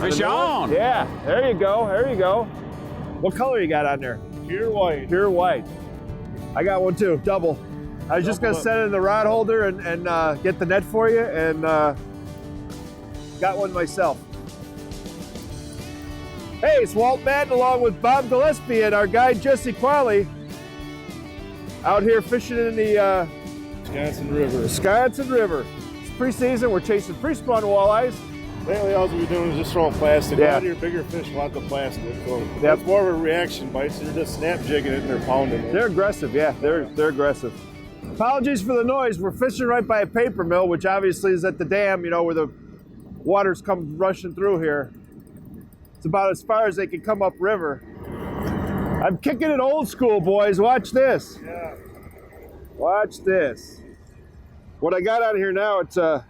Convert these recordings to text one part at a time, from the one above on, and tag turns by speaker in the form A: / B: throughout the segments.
A: Fish on.
B: Yeah, there you go, there you go. What color you got on there?
C: Pure white.
B: Pure white. I got one too, double. I was just gonna set it in the rod holder and get the net for you, and got one myself. Hey, it's Walt Matan along with Bob Gillispie and our guide Jesse Quale out here fishing in the Wisconsin River. It's pre-season, we're chasing pre-spawn walleyes.
C: Lately, all we're doing is just throwing plastic.
B: Yeah.
C: A lot of your bigger fish want the plastic. So that's more of a reaction bite, so you're just snap jigging it and they're pounding it.
B: They're aggressive, yeah, they're aggressive. Apologies for the noise. We're fishing right by a paper mill, which obviously is at the dam, you know, where the waters come rushing through here. It's about as far as they can come up river. I'm kicking it old school, boys. Watch this.
C: Yeah.
B: Watch this. What I got out here now, it's BFishN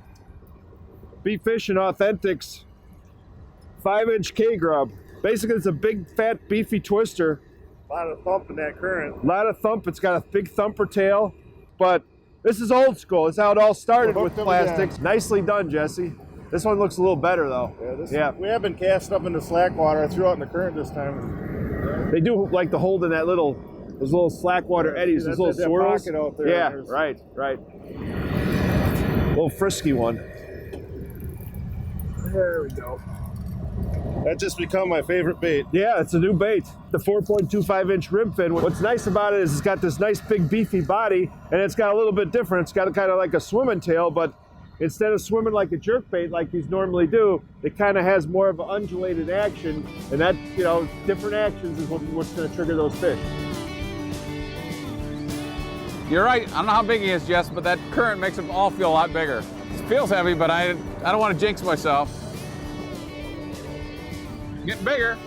B: Authentics 5-inch K-grub. Basically, it's a big, fat, beefy twister.
C: A lot of thump in that current.
B: A lot of thump. It's got a big thumper tail, but this is old school. It's how it all started with plastics. Nicely done, Jesse. This one looks a little better though.
C: Yeah, we have been casting up in the slack water. I threw out in the current this time.
B: They do like to hold in that those little slack water eddies, those little swirls.
C: Out there.
B: Yeah, right. Little frisky one. There we go.
C: That just become my favorite bait.
B: Yeah, it's a new bait. The 4.25-inch rib fin. What's nice about it is it's got this nice big beefy body, and it's got a little bit different. It's got kind of like a swimming tail, but instead of swimming like a jerkbait like these normally do, it kind of has more of an undulated action, and that, you know, different actions is what's going to trigger those fish.
A: You're right. I don't know how big he is, Jess, but that current makes him all feel a lot bigger. It feels heavy, but I don't want to jinx myself. Getting bigger.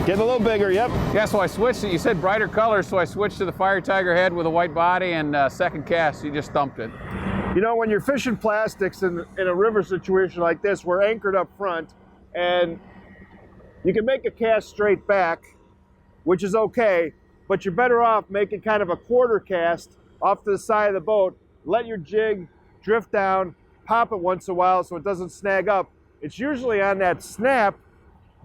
B: Getting a little bigger, yep.
A: Yeah, so I switched it. You said brighter colors, so I switched to the Fire Tiger head with a white body, and second cast, you just thumped it.
B: You know, when you're fishing plastics in a river situation like this, we're anchored up front, and you can make a cast straight back, which is okay, but you're better off making kind of a quarter cast off to the side of the boat, let your jig drift down, pop it once in a while so it doesn't snag up. It's usually on that snap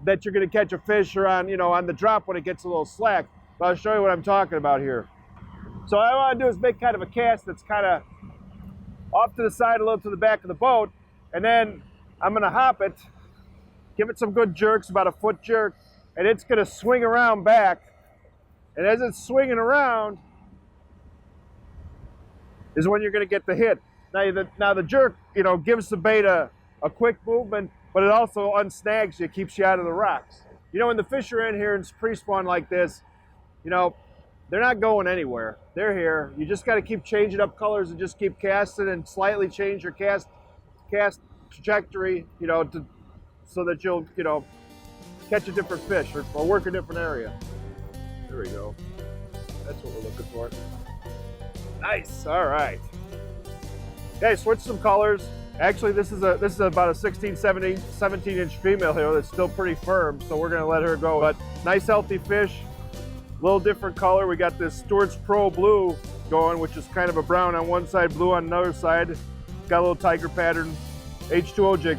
B: that you're going to catch a fish, or on, you know, on the drop when it gets a little slack. But I'll show you what I'm talking about here. So what I want to do is make kind of a cast that's kind of off to the side, a little to the back of the boat, and then I'm going to hop it, give it some good jerks, about a foot jerk, and it's going to swing around back. And as it's swinging around is when you're going to get the hit. Now the jerk, you know, gives the bait a quick movement, but it also unsnags you, keeps you out of the rocks. You know, when the fish are in here and pre-spawn like this, you know, they're not going anywhere. They're here. You just got to keep changing up colors and just keep casting and slightly change your cast trajectory, you know, so that you'll, you know, catch a different fish or work a different area. There we go. That's what we're looking for. Nice. All right. Okay, switch some colors. Actually, this is about a 16, 17-inch female here that's still pretty firm, so we're gonna let her go. But nice, healthy fish, a little different color. We got this Stewart's Pro Blue going, which is kind of a brown on one side, blue on another side. Got a little tiger pattern, H2O jig.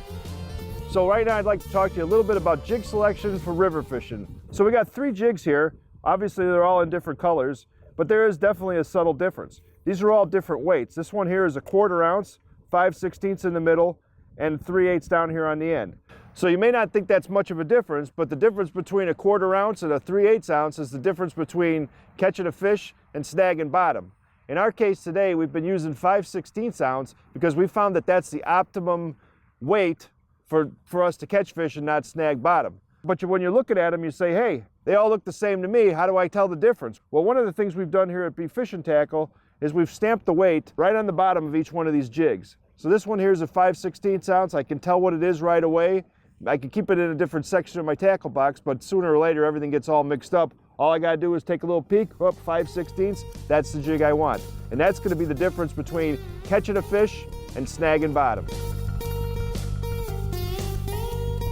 B: So right now I'd like to talk to you a little bit about jig selection for river fishing. So we got 3 jigs here. Obviously they're all in different colors, but there is definitely a subtle difference. These are all different weights. This one here is a 1/4 ounce, 5/16 in the middle, and 3/8 down here on the end. So you may not think that's much of a difference, but the difference between a 1/4 ounce and a 3/8 ounce is the difference between catching a fish and snagging bottom. In our case today, we've been using 5/16 ounce because we found that that's the optimum weight for us to catch fish and not snag bottom. But when you're looking at them, you say, hey, they all look the same to me. How do I tell the difference? Well, one of the things we've done here at BFishN Tackle is we've stamped the weight right on the bottom of each one of these jigs. So this one here is a 5/16 ounce. I can tell what it is right away. I can keep it in a different section of my tackle box, but sooner or later everything gets all mixed up. All I gotta do is take a little peek, 5/16, that's the jig I want. And that's gonna be the difference between catching a fish and snagging bottom.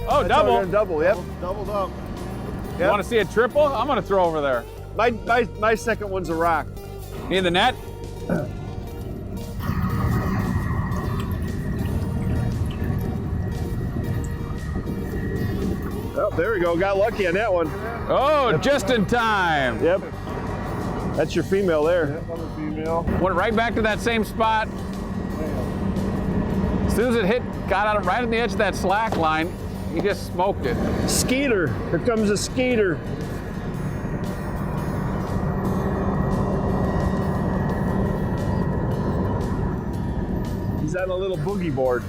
A: Oh, double.
B: Double, yep.
C: Doubled up.
A: You want to see a triple? I'm going to throw over there.
B: My second one's a rock.
A: Need the net?
B: Oh, there we go. Got lucky on that one.
A: Oh, just in time.
B: Yep. That's your female there.
C: Another female.
A: Went right back to that same spot. As soon as it hit, got out right on the edge of that slack line, he just smoked it.
B: Skeeter. Here comes a skeeter. He's on a little boogie board.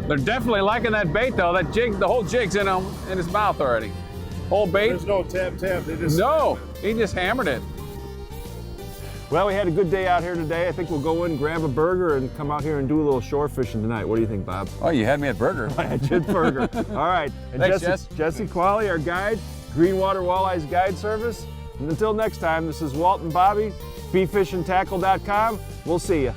A: They're definitely liking that bait though. That jig, the whole jig's in his mouth already. Whole bait.
C: There's no tap. They just
A: No, he just hammered it.
B: Well, we had a good day out here today. I think we'll go in, grab a burger, and come out here and do a little shore fishing tonight. What do you think, Bob?
A: Oh, you had me at burger.
B: I did burger. All right. And
A: Thanks,
B: Jesse Quale, our guide, Greenwater Walleyes Guide Service. And until next time, this is Walt and Bobby, BFishNtackle.com. We'll see you.